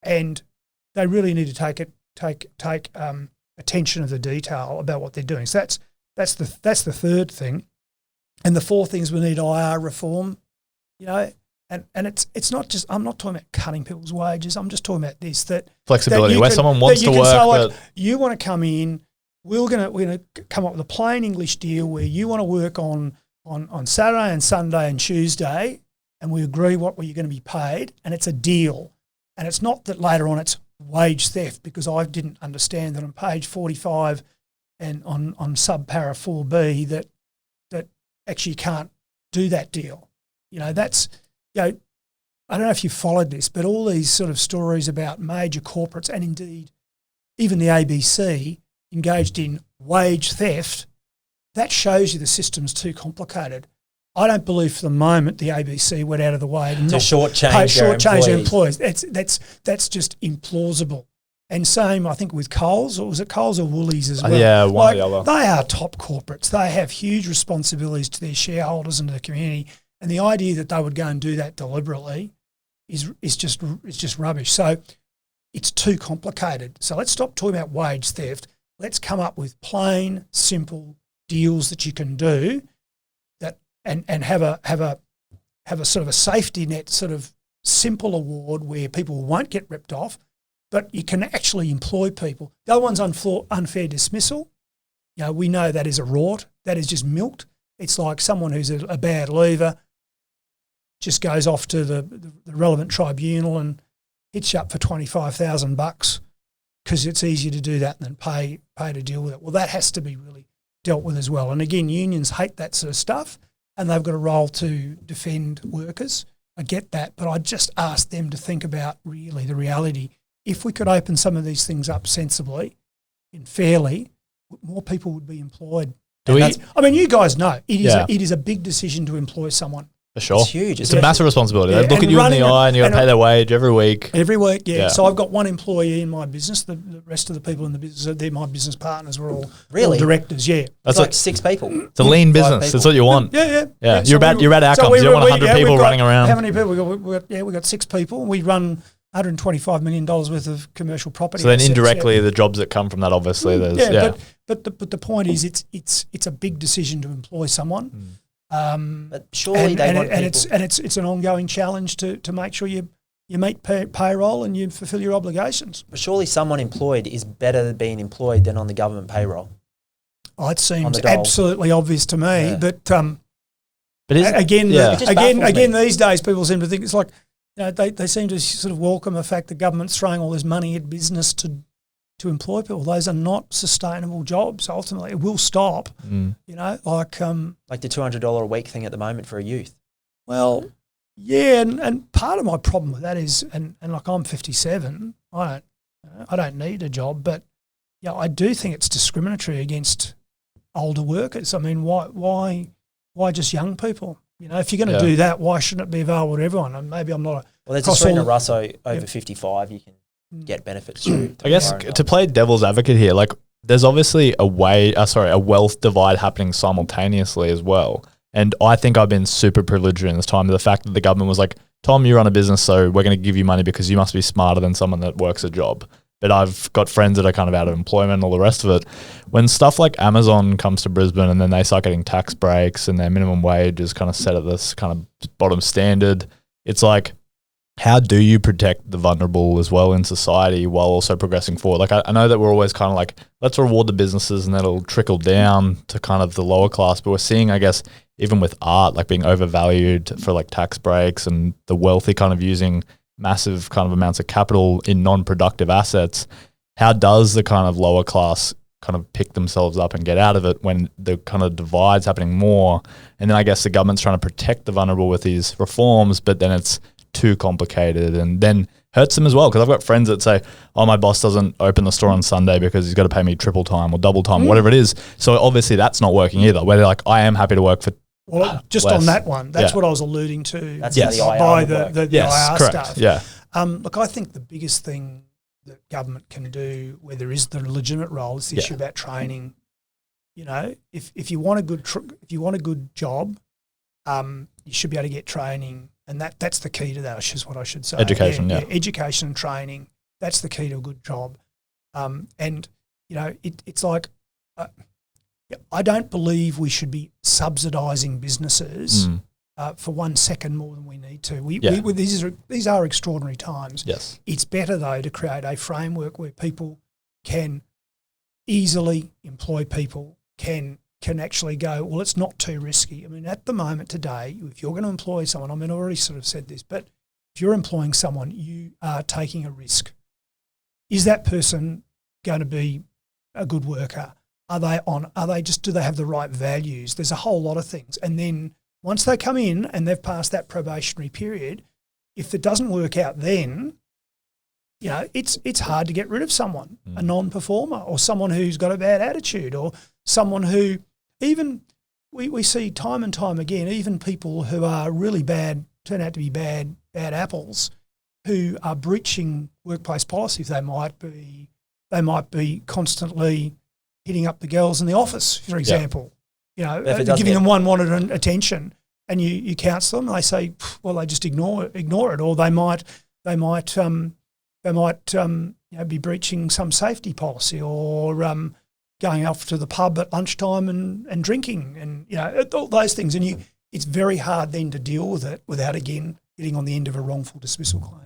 and they really need to take attention of the detail about what they're doing. So that's the third thing, and the fourth thing is we need IR reform. And it's not just, I'm not talking about cutting people's wages. I'm just talking about this, that flexibility, where someone wants to work. You want to come in, we're gonna come up with a plain English deal where you want to work on Saturday and Sunday and Tuesday, and we agree what you're going to be paid, and it's a deal. And it's not that later on it's wage theft, because I didn't understand that on page 45 and on subpara 4B that actually you can't do that deal. I don't know if you followed this, but all these sort of stories about major corporates and indeed even the ABC engaged in wage theft, that shows you the system's too complicated. I don't believe for the moment the ABC went out of the way to shortchange their employees. That's just implausible. And same, I think, with Coles, or was it Coles or Woolies as well? Yeah, one or the other. They are top corporates. They have huge responsibilities to their shareholders and to the community. And the idea that they would go and do that deliberately is just rubbish. So it's too complicated. So let's stop talking about wage theft. Let's come up with plain, simple deals that you can do that and have a sort of a safety net, sort of simple award where people won't get ripped off, but you can actually employ people. The other one's unfair dismissal. We know that is a rort. That is just milked. It's like someone who's a bad leaver just goes off to the relevant tribunal and hits you up for $25,000 because it's easier to do that than pay to deal with it. Well, that has to be really dealt with as well. And again, unions hate that sort of stuff, and they've got a role to defend workers. I get that, but I just ask them to think about really the reality. If we could open some of these things up sensibly and fairly, more people would be employed. You guys know it is a big decision to employ someone. For sure. It's huge. It's a massive responsibility. They look at you in the eye and you got to pay their wage every week. Every week, yeah. So I've got one employee in my business. The rest of the people in the business, they're my business partners. We're all directors, yeah. That's like 6 people. It's a lean business. That's what you want. Yeah. You're about outcomes. You don't want 100 people running around. How many people? We got 6 people. We run $125 million worth of commercial property. So then indirectly, the jobs that come from that, obviously, But the point is, it's a big decision to employ someone. But surely it's an ongoing challenge to make sure you meet payroll and you fulfil your obligations. But surely someone employed is better than being employed than on the government payroll. Oh, it seems absolutely obvious to me, but again, these days people seem to think it's like they seem to sort of welcome the fact that government's throwing all this money at business to employ people. Those are not sustainable jobs. Ultimately, it will stop. Like the $200 a week thing at the moment for a youth. Well, yeah, and part of my problem with that is, and like I'm 57, I don't need a job, but I do think it's discriminatory against older workers. I mean, why just young people? If you're going to do that, why shouldn't it be available to everyone? And maybe I'm not there's a Serena Russo over 55. You can get benefits through. I guess to play devil's advocate here, like there's obviously a wealth divide happening simultaneously as well. And I think I've been super privileged during this time to the fact that the government was like, Tom, you run a business, so we're going to give you money because you must be smarter than someone that works a job. But I've got friends that are kind of out of employment and all the rest of it. When stuff like Amazon comes to Brisbane and then they start getting tax breaks and their minimum wage is kind of set at this kind of bottom standard, it's like, how do you protect the vulnerable as well in society while also progressing forward? Like I know that we're always kind of like, let's reward the businesses and that'll trickle down to kind of the lower class. But we're seeing, I guess, even with art, like being overvalued for like tax breaks and the wealthy kind of using massive kind of amounts of capital in non-productive assets. How does the kind of lower class kind of pick themselves up and get out of it when the kind of divide's happening more? And then I guess the government's trying to protect the vulnerable with these reforms, but then it's too complicated and then hurts them as well. Because I've got friends that say, oh, my boss doesn't open the store on Sunday because he's got to pay me triple time or double time, whatever it is. So obviously that's not working either, where they're like, I am happy to work for just less. On that one, that's what I was alluding to. That's by the IR correct. stuff. Yeah. Look, I think the biggest thing that government can do where there is the legitimate role is the issue about training. If you want a good job, you should be able to get training And that's the key to that, is what I should say. Education, yeah. Education and training. That's the key to a good job. And, it's like, I don't believe we should be subsidising businesses for 1 second more than we need to. These are extraordinary times. Yes. It's better, though, to create a framework where people can easily employ people, can actually go, well, it's not too risky. I mean, at the moment today, if you're going to employ someone, I mean, I already sort of said this, but if you're employing someone, you are taking a risk. Is that person going to be a good worker? Do they have the right values? There's a whole lot of things. And then once they come in and they've passed that probationary period, if it doesn't work out then, it's hard to get rid of someone, a non-performer, or someone who's got a bad attitude, or someone who even we see time and time again, even people who are really bad turn out to be bad apples who are breaching workplace policies. They might be constantly hitting up the girls in the office, for example. Giving them unwanted attention, and you counsel them, and they say, well, they just ignore it, or they might be breaching some safety policy, or going off to the pub at lunchtime and drinking, and all those things. And it's very hard then to deal with it without, again, getting on the end of a wrongful dismissal claim.